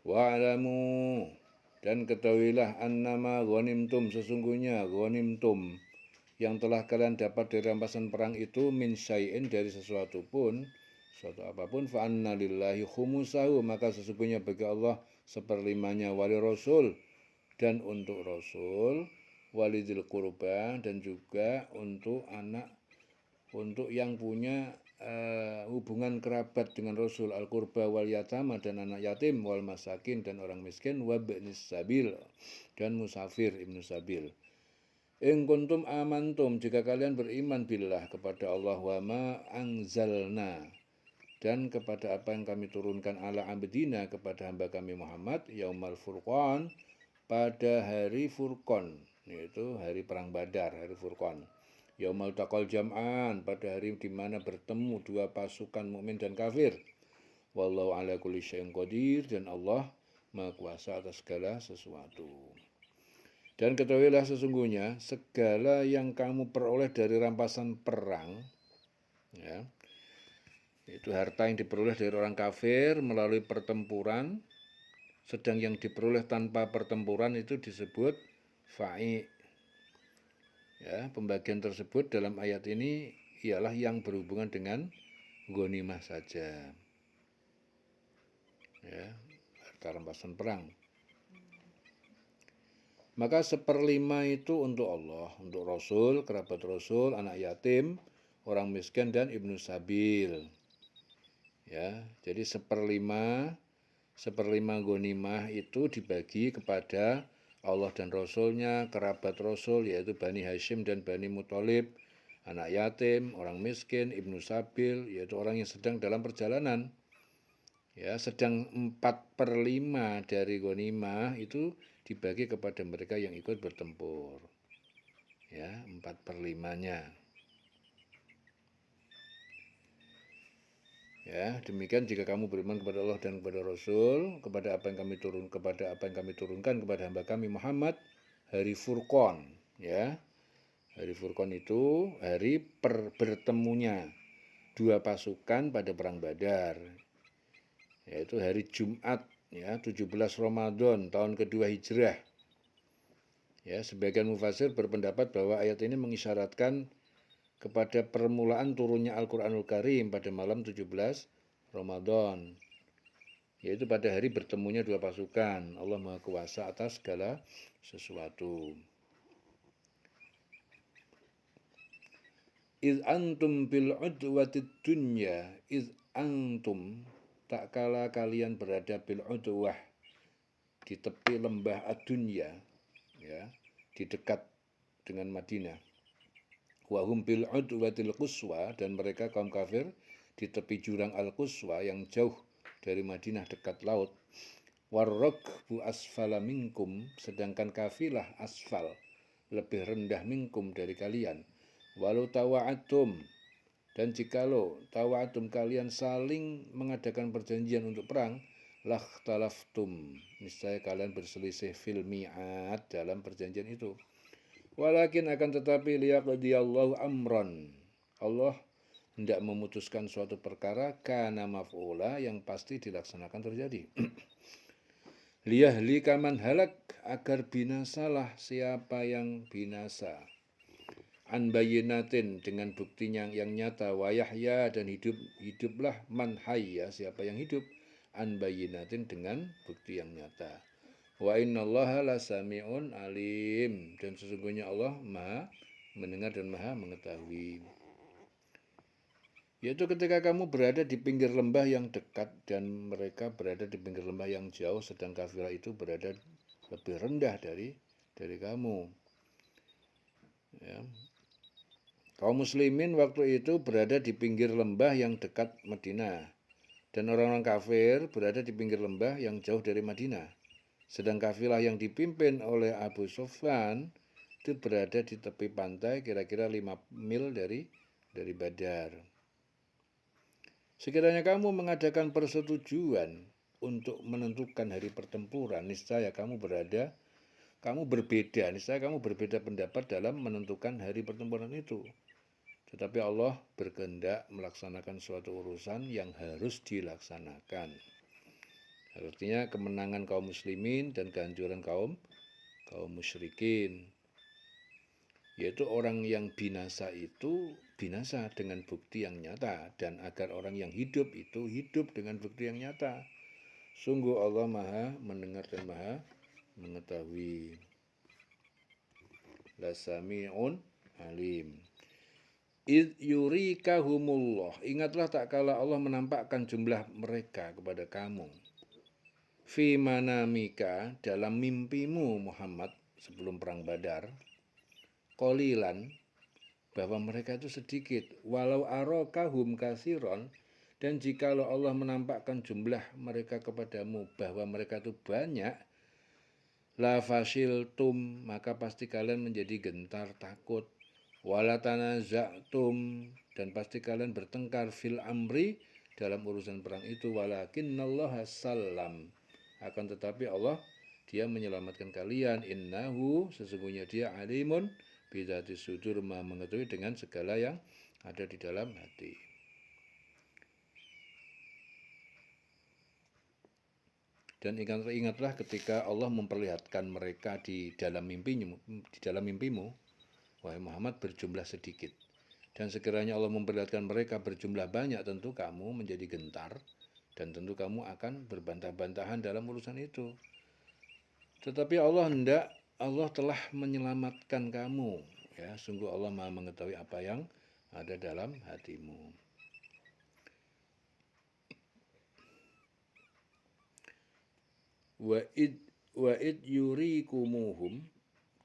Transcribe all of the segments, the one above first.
Wa'lamu, dan ketahuilah annama ghanimtum, sesungguhnya ghanimtum yang telah kalian dapat dari rampasan perang itu, min syai'in, dari sesuatu pun, suatu apapun, fa anna lillahi khumusahu, maka sesungguhnya bagi Allah seperlimanya, wali rasul, dan untuk rasul, walidil qurba, dan juga untuk anak, untuk yang punya hubungan kerabat dengan Rasul, al-qurba wal yatama, dan anak yatim, wal masakin, dan orang miskin, wabnis sabil, dan musafir ibnu sabil. In kuntum amantum, jika kalian beriman billah, kepada Allah, wa ma anzalna, dan kepada apa yang kami turunkan, ala abdina, kepada hamba kami Muhammad, yaumal furqan, pada hari Furqan, yaitu hari perang Badar, hari Furqan. Yaumal taqal jam'an, pada hari di mana bertemu dua pasukan mukmin dan kafir. Wallahu ala kulli syai'in qadir, dan Allah Maha Kuasa atas segala sesuatu. Dan ketahuilah sesungguhnya segala yang kamu peroleh dari rampasan perang, ya, itu harta yang diperoleh dari orang kafir melalui pertempuran, sedang yang diperoleh tanpa pertempuran itu disebut fa'i. Ya, pembagian tersebut dalam ayat ini ialah yang berhubungan dengan ghanimah saja. Ya, harta rampasan perang. Maka seperlima itu untuk Allah, untuk Rasul, kerabat Rasul, anak yatim, orang miskin, dan ibnu sabil. Ya, jadi seperlima ghanimah itu dibagi kepada Allah dan Rasulnya, kerabat Rasul, yaitu Bani Hashim dan Bani Muthalib, anak yatim, orang miskin, ibnu sabil, yaitu orang yang sedang dalam perjalanan. Ya, sedang 4/5 dari ghanimah itu dibagi kepada mereka yang ikut bertempur. Ya, 4/5-nya. Ya, demikian jika kamu beriman kepada Allah dan kepada Rasul, kepada apa yang kami turunkan kepada hamba kami Muhammad, hari Furqan, ya. Hari Furqan itu hari bertemunya dua pasukan pada perang Badar, yaitu hari Jumat, ya, 17 Ramadan tahun kedua Hijrah. Ya, sebagian mufassir berpendapat bahwa ayat ini mengisyaratkan kepada permulaan turunnya Al-Qur'anul Karim pada malam 17 Ramadan, yaitu pada hari bertemunya dua pasukan. Allah Maha Kuasa atas segala sesuatu. Iz antum bil udwatid dunya, iz antum, tak kala kalian berada bil udwah, di tepi lembah ad-dunya, ya, di dekat dengan Madinah. Wahum bil udwatil quswa, dan mereka kaum kafir di tepi jurang al-quswa yang jauh dari Madinah dekat laut. Warrakbu asfala minkum, sedangkan kafilah asfal, lebih rendah minkum dari kalian. Walau tawa'atum, dan jikalau tawa'atum kalian saling mengadakan perjanjian untuk perang, lakhtalaftum, niscaya kalian berselisih fil mi'ad, dalam perjanjian itu. Walakin akan tetapi liyaqdiyallahu amran, Allah hendak memutuskan suatu perkara, kana maf'ula, yang pasti dilaksanakan terjadi. Liyahlika man halak, agar binasalah siapa yang binasa. An bayyinatin, dengan buktinya yang nyata, wa yahya, dan hiduplah man hayya, siapa yang hidup, an bayyinatin, dengan bukti yang nyata. Wa innallaha lasami'un alim, dan sesungguhnya Allah Maha mendengar dan Maha mengetahui. Yaitu ketika kamu berada di pinggir lembah yang dekat dan mereka berada di pinggir lembah yang jauh, sedang kafilah itu berada lebih rendah dari kamu. Ya. Kaum muslimin waktu itu berada di pinggir lembah yang dekat Madinah, dan orang-orang kafir berada di pinggir lembah yang jauh dari Madinah. Sedang kafilah yang dipimpin oleh Abu Sufyan itu berada di tepi pantai kira-kira 5 mil dari Badar. Sekiranya kamu mengadakan persetujuan untuk menentukan hari pertempuran, niscaya kamu berbeda pendapat dalam menentukan hari pertempuran itu. Tetapi Allah berkehendak melaksanakan suatu urusan yang harus dilaksanakan. Artinya kemenangan kaum muslimin dan kehancuran kaum musyrikin. Yaitu orang yang binasa itu binasa dengan bukti yang nyata, dan agar orang yang hidup itu hidup dengan bukti yang nyata. Sungguh Allah Maha mendengar dan Maha mengetahui. Lasami'un alim. Id yurikahumullah. Ingatlah tak kala Allah menampakkan jumlah mereka kepada kamu. Fi manamika, dalam mimpimu Muhammad sebelum perang Badar. Qalilan, bahwa mereka itu sedikit. Walau arokahum kasiron, dan jikalau Allah menampakkan jumlah mereka kepadamu bahwa mereka itu banyak, la fasiltum, maka pasti kalian menjadi gentar takut. Wala tanaza'tum, dan pasti kalian bertengkar fil amri, dalam urusan perang itu. Walakinnallaha sallam, akan tetapi Allah dia menyelamatkan kalian. Innahu, sesungguhnya dia alimun bidzati sudur, maha mengetahui dengan segala yang ada di dalam hati. Dan ingatlah ketika Allah memperlihatkan mereka di dalam mimpimu, wahai Muhammad, berjumlah sedikit. Dan sekiranya Allah memperlihatkan mereka berjumlah banyak, tentu kamu menjadi gentar, dan tentu kamu akan berbantah-bantahan dalam urusan itu. Tetapi Allah telah menyelamatkan kamu. Ya, sungguh Allah Maha mengetahui apa yang ada dalam hatimu. Wa id yurikumuhum,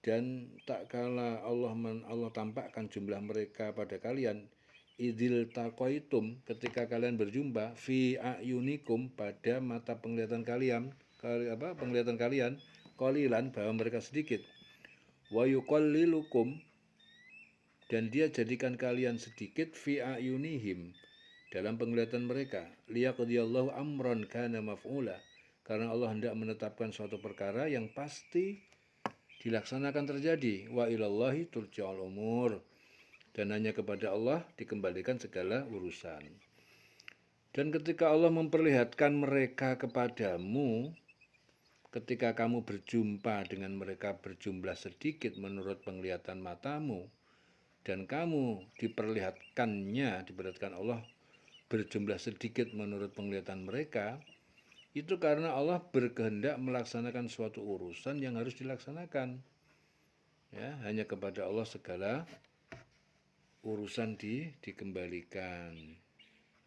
dan tak kala Allah tampakkan jumlah mereka pada kalian, idil taqaitum, ketika kalian berjumpa, fi ayunikum, pada mata penglihatan kalian, qalilan, bahwa mereka sedikit. Wa yuqallilukum, dan dia jadikan kalian sedikit, fi ayunihim, dalam penglihatan mereka. Liyaqdiyallahu amran kana maf'ula, karena Allah hendak menetapkan suatu perkara yang pasti dilaksanakan terjadi. Wa ilallahi turja'ul umur, dan hanya kepada Allah dikembalikan segala urusan. Dan ketika Allah memperlihatkan mereka kepadamu, ketika kamu berjumpa dengan mereka berjumlah sedikit menurut penglihatan matamu, dan kamu diperlihatkan Allah berjumlah sedikit menurut penglihatan mereka, itu karena Allah berkehendak melaksanakan suatu urusan yang harus dilaksanakan. Ya, hanya kepada Allah segala urusan dikembalikan.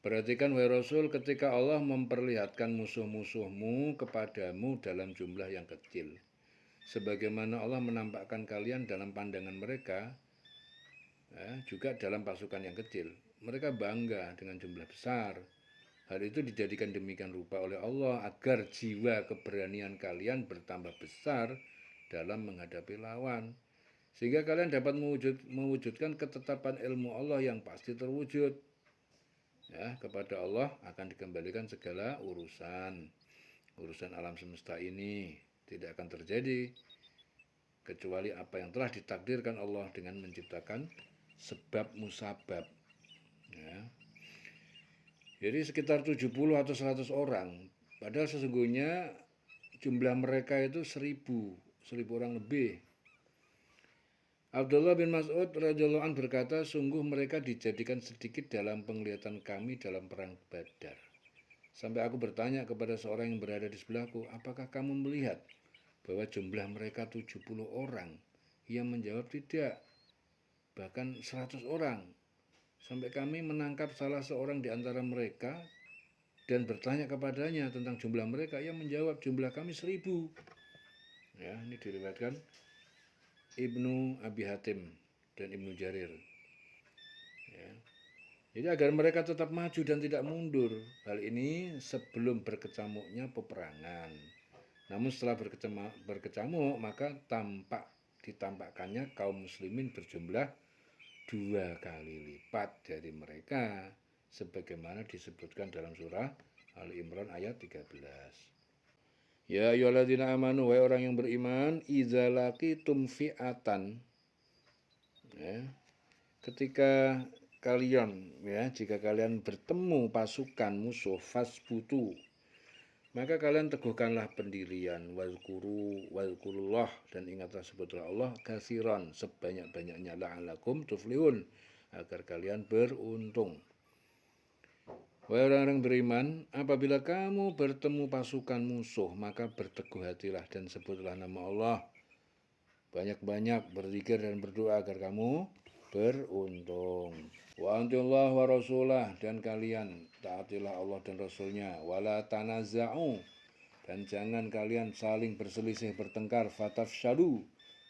Perhatikan wahai Rasul, ketika Allah memperlihatkan musuh-musuhmu kepadamu dalam jumlah yang kecil, sebagaimana Allah menampakkan kalian dalam pandangan mereka, ya, juga dalam pasukan yang kecil. Mereka bangga dengan jumlah besar. Hal itu dijadikan demikian rupa oleh Allah agar jiwa keberanian kalian bertambah besar dalam menghadapi lawan, sehingga kalian dapat mewujudkan ketetapan ilmu Allah yang pasti terwujud. Ya, kepada Allah akan dikembalikan segala urusan alam semesta ini. Tidak akan terjadi kecuali apa yang telah ditakdirkan Allah dengan menciptakan sebab musabab. Ya. Jadi sekitar 70 atau 100 orang. Padahal sesungguhnya jumlah mereka itu 1000 orang lebih. Abdullah bin Mas'ud radhiyallahu anhu berkata, sungguh mereka dijadikan sedikit dalam penglihatan kami dalam perang Badar. Sampai aku bertanya kepada seorang yang berada di sebelahku, apakah kamu melihat bahwa jumlah mereka 70 orang? Ia menjawab, tidak, bahkan 100 orang. Sampai kami menangkap salah seorang di antara mereka dan bertanya kepadanya tentang jumlah mereka. Ia menjawab, jumlah kami 1000. Ya, ini diriwayatkan Ibnu Abi Hatim dan Ibnu Jarir. Ya. Jadi agar mereka tetap maju dan tidak mundur. Hal ini sebelum berkecamuknya peperangan. Namun setelah berkecamuk, maka ditampakkannya kaum muslimin berjumlah 2 kali lipat dari mereka, sebagaimana disebutkan dalam surah Ali Imran ayat 13. Ya ayyuhalladzina amanu, wahai orang yang beriman, idza laqitum fi'atan, ya, ketika kalian, ya, jika kalian bertemu pasukan musuh, fasbutu, Maka kalian teguhkanlah pendirian, wazkurullah, dan ingatlah sebutlah Allah kasiran sebanyak-banyaknya, la'alakum tuflihun, agar kalian beruntung. Wahai orang-orang beriman, apabila kamu bertemu pasukan musuh, maka berteguh hatilah dan sebutlah nama Allah. Banyak-banyak berzikir dan berdoa agar kamu beruntung. Wa antiullah wa rasulah, dan kalian taatilah Allah dan Rasulnya. Wala tanaza'u, dan jangan kalian saling berselisih bertengkar. Fatafshalu,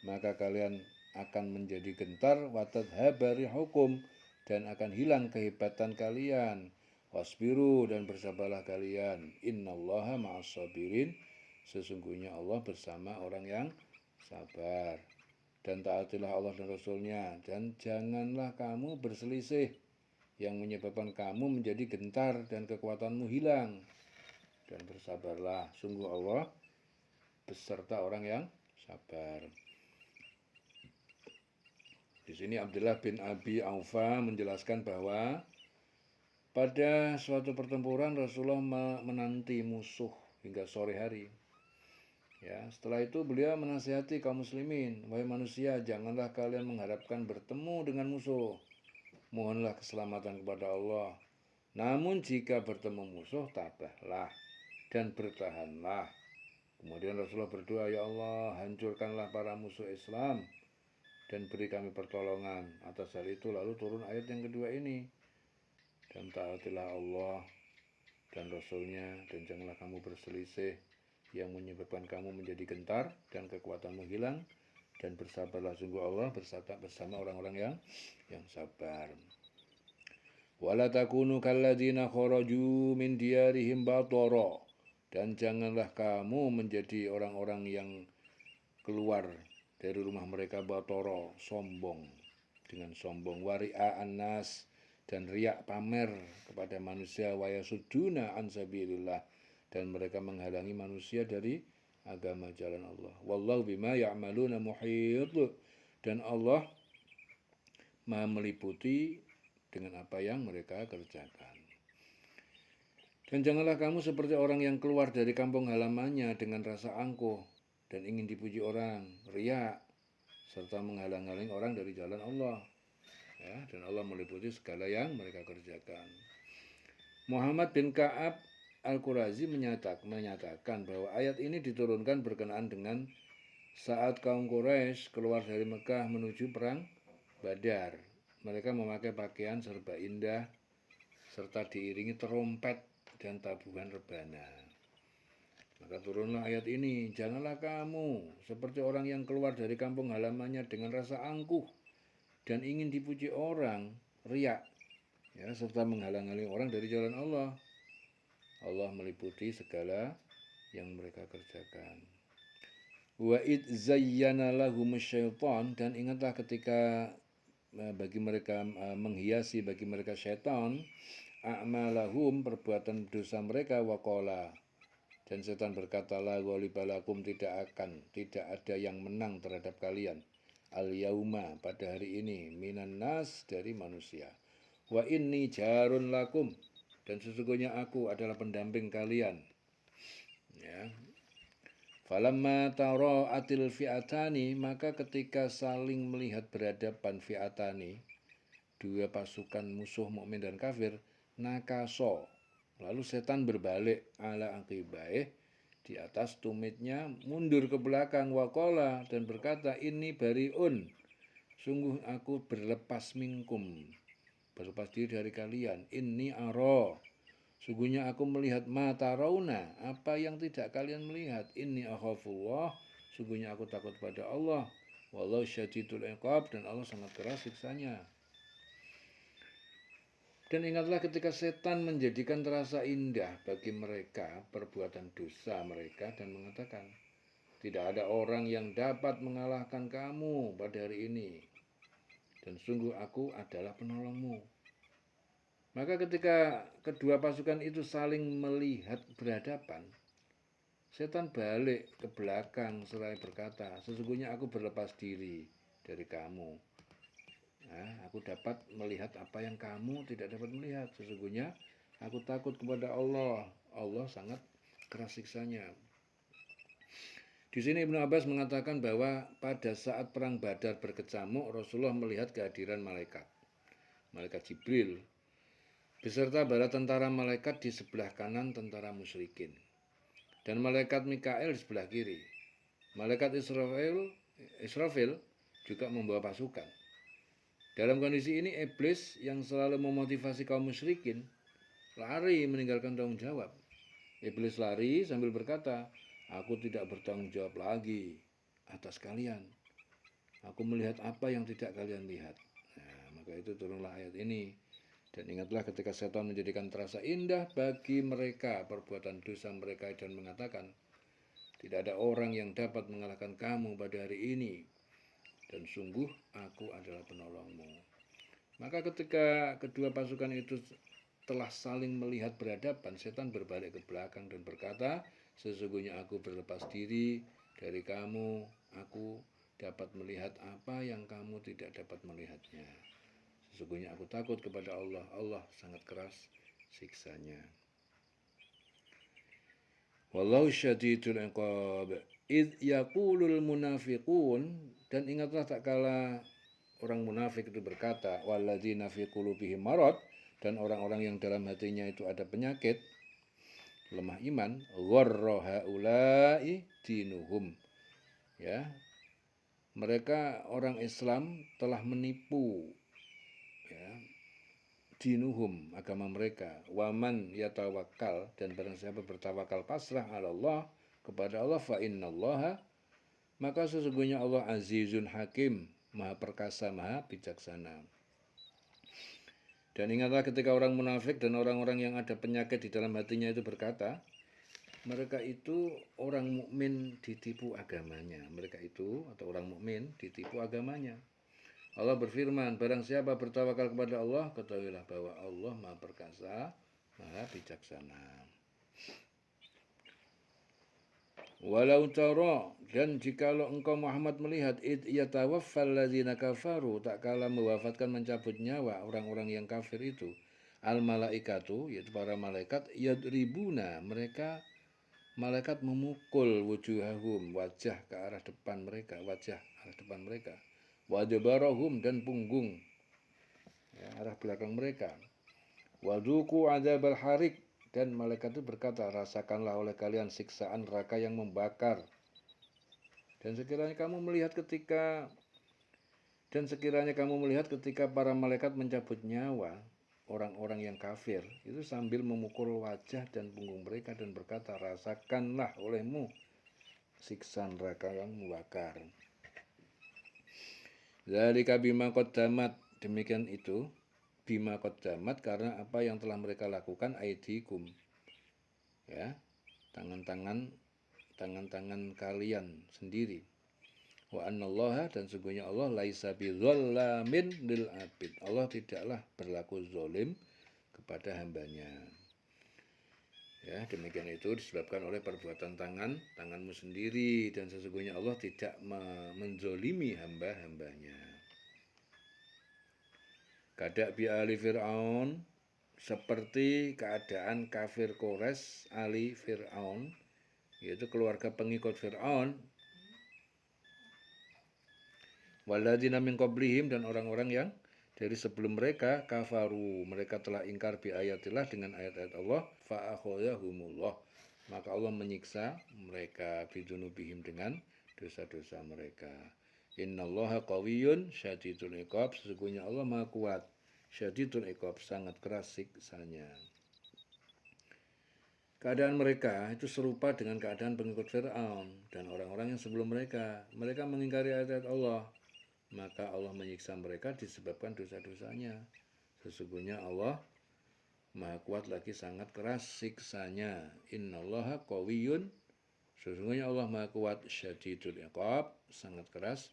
maka kalian akan menjadi gentar. Watadhabari hukum, dan akan hilang kehebatan kalian. Wasbiru, dan bersabarlah kalian. Innallaha ma'as sabirin, sesungguhnya Allah bersama orang yang sabar. Dan taatilah Allah dan Rasulnya, dan janganlah kamu berselisih yang menyebabkan kamu menjadi gentar dan kekuatanmu hilang. Dan bersabarlah, sungguh Allah beserta orang yang sabar. Di sini Abdullah bin Abi Aufa menjelaskan bahwa pada suatu pertempuran Rasulullah menanti musuh hingga sore hari. Ya, setelah itu beliau menasihati kaum muslimin, wahai manusia, janganlah kalian mengharapkan bertemu dengan musuh. Mohonlah keselamatan kepada Allah. Namun jika bertemu musuh, tabahlah dan bertahanlah. Kemudian Rasulullah berdoa, ya Allah, hancurkanlah para musuh Islam dan beri kami pertolongan. Atas hal itu lalu turun ayat yang kedua ini. Dan taatilah Allah dan Rasulnya, dan janganlah kamu berselisih yang menyebabkan kamu menjadi gentar dan kekuatanmu hilang, dan bersabarlah, sungguh Allah bersama orang-orang yang sabar. Wala takunu kalladzina kharaju min diyarihim batara, dan janganlah kamu menjadi orang-orang yang keluar dari rumah mereka batara, sombong, dengan sombong, wari'a annas, dan riak pamer kepada manusia, wa yasudduna an sabilillah, dan mereka menghalangi manusia dari agama jalan Allah. Wallahu bima ya'maluna muhit, dan Allah Maha meliputi dengan apa yang mereka kerjakan. Dan janganlah kamu seperti orang yang keluar dari kampung halamannya dengan rasa angkuh dan ingin dipuji orang, riak, serta menghalang-halangi orang dari jalan Allah. Ya, dan Allah meliputi segala yang mereka kerjakan. Muhammad bin Ka'ab Al-Qurazi menyatakan bahwa ayat ini diturunkan berkenaan dengan saat kaum Quraisy keluar dari Mekah menuju perang Badar. Mereka memakai pakaian serba indah serta diiringi trompet dan tabuhan rebana. Maka turunlah ayat ini, janganlah kamu seperti orang yang keluar dari kampung halamannya dengan rasa angkuh dan ingin dipuji orang, riak, ya, serta menghalang-halangi orang dari jalan Allah. Allah meliputi segala yang mereka kerjakan. Wa id zayyana lahumus syaitan, dan ingatlah ketika bagi mereka menghiasi bagi mereka syaitan a'malahum, perbuatan dosa mereka, waqala, dan setan berkata, la ghalibalakum, tidak ada yang menang terhadap kalian, al yauma, pada hari ini, minan nas, dari manusia, wa inni jarun lakum, dan sesungguhnya aku adalah pendamping kalian. Ya. Falamma tara'atil fi'atani, maka ketika saling melihat berhadapan fi'atani, dua pasukan musuh mukmin dan kafir, nakaso, lalu setan berbalik, ala aqibaih, di atas tumitnya, mundur ke belakang, waqala, dan berkata, ini bariun, sungguh aku berlepas minkum, berlepas diri dari kalian, ini aro, sungguhnya aku melihat mata rauna, apa yang tidak kalian melihat, ini akhafullah, sungguhnya aku takut pada Allah, wallahu syadidul iqab, dan Allah sangat keras siksanya. Dan ingatlah ketika setan menjadikan terasa indah bagi mereka perbuatan dosa mereka dan mengatakan, tidak ada orang yang dapat mengalahkan kamu pada hari ini, dan sungguh aku adalah penolongmu. Maka ketika kedua pasukan itu saling melihat berhadapan, setan balik ke belakang seraya berkata, sesungguhnya aku berlepas diri dari kamu. Aku dapat melihat apa yang kamu tidak dapat melihat. Sesungguhnya aku takut kepada Allah. Allah sangat keras siksanya. Di sini Ibnu Abbas mengatakan bahwa pada saat perang Badar berkecamuk, Rasulullah melihat kehadiran malaikat Jibril beserta bala tentara malaikat di sebelah kanan tentara musyrikin dan malaikat Mikail di sebelah kiri. Malaikat Israfil juga membawa pasukan. Dalam kondisi ini iblis yang selalu memotivasi kaum musyrikin lari meninggalkan tanggung jawab. Iblis lari sambil berkata, "Aku tidak bertanggung jawab lagi atas kalian. Aku melihat apa yang tidak kalian lihat." Nah, maka itu turunlah ayat ini. Dan ingatlah ketika setan menjadikan terasa indah bagi mereka perbuatan dosa mereka dan mengatakan, "Tidak ada orang yang dapat mengalahkan kamu pada hari ini. Dan sungguh aku adalah penolongmu." Maka ketika kedua pasukan itu telah saling melihat berhadapan, setan berbalik ke belakang dan berkata, "Sesungguhnya aku berlepas diri dari kamu. Aku dapat melihat apa yang kamu tidak dapat melihatnya. Sesungguhnya aku takut kepada Allah. Allah sangat keras siksanya." Wallahu syadidul iqab. Idh yaqulul munafiqun, dan ingatlah tak kala orang munafik itu berkata, walladzina fi qulubihim marad, dan orang-orang yang dalam hatinya itu ada penyakit, lemah iman, gharra haula'i dinuhum. Ya. Mereka orang Islam telah menipu, ya, dinuhum, agama mereka. Waman yatawakkal, dan barang siapa bertawakal pasrah ala Allah, kepada Allah, fa innallaha, maka sesungguhnya Allah azizun hakim, maha perkasa, maha bijaksana. Dan ingatlah ketika orang munafik dan orang-orang yang ada penyakit di dalam hatinya itu berkata, mereka itu orang mukmin ditipu agamanya. Mereka itu atau orang mukmin ditipu agamanya. Allah berfirman, barang siapa bertawakal kepada Allah, ketahuilah bahwa Allah maha perkasa, maha bijaksana. Walau tara, dan jikalau engkau Muhammad melihat, id yatawaffal ladzina kafaru, tak kala mewafatkan mencabut nyawa orang-orang yang kafir itu, al malaikatu, yaitu para malaikat, yadribuna, malaikat memukul wujuhahum, wajah ke arah depan mereka, wadbarahum, dan punggung, ya, arah belakang mereka, waduku adzabal harik, dan malaikat itu berkata, rasakanlah oleh kalian siksaan neraka yang membakar. Dan sekiranya kamu melihat ketika para malaikat mencabut nyawa orang-orang yang kafir, itu sambil memukul wajah dan punggung mereka dan berkata, rasakanlah olehmu siksa neraka yang membakar. Dzalika bima qaddamat, demikian itu bima qaddamat, karena apa yang telah mereka lakukan, aidikum, ya, tangan-tangan kalian sendiri. Wa annallaha, dan sungguhnya Allah laisa bizallamin lil abid, Allah tidaklah berlaku zalim kepada hambanya. Ya, demikian itu disebabkan oleh perbuatan tanganmu sendiri, dan sesungguhnya Allah tidak menzolimi hamba-hambanya. Kada bi ali Fir'aun, seperti keadaan kafir Quraisy ali Fir'aun, yaitu keluarga pengikut Fir'aun, walladzina min qablihim, dan orang-orang yang dari sebelum mereka, kafaru, mereka telah ingkar bi ayatillah, dengan ayat-ayat Allah, fa akhadhahumullah, maka Allah menyiksa mereka bidunubihim, dengan dosa-dosa mereka. Innallaha qawiyyun syadidul iqab, sesungguhnya Allah maha kuat, syadidul iqab, sangat keras siksanya. Keadaan mereka itu serupa dengan keadaan pengikut Fir'aun dan orang-orang yang sebelum mereka. Mereka mengingkari ayat-ayat Allah, maka Allah menyiksa mereka disebabkan dosa-dosanya. Sesungguhnya Allah maha kuat lagi sangat keras siksanya. Innallaha qawiyyun, sesungguhnya Allah maha kuat, syadidul iqab, sangat keras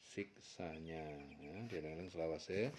siksanya. Ya, di dalam selawase.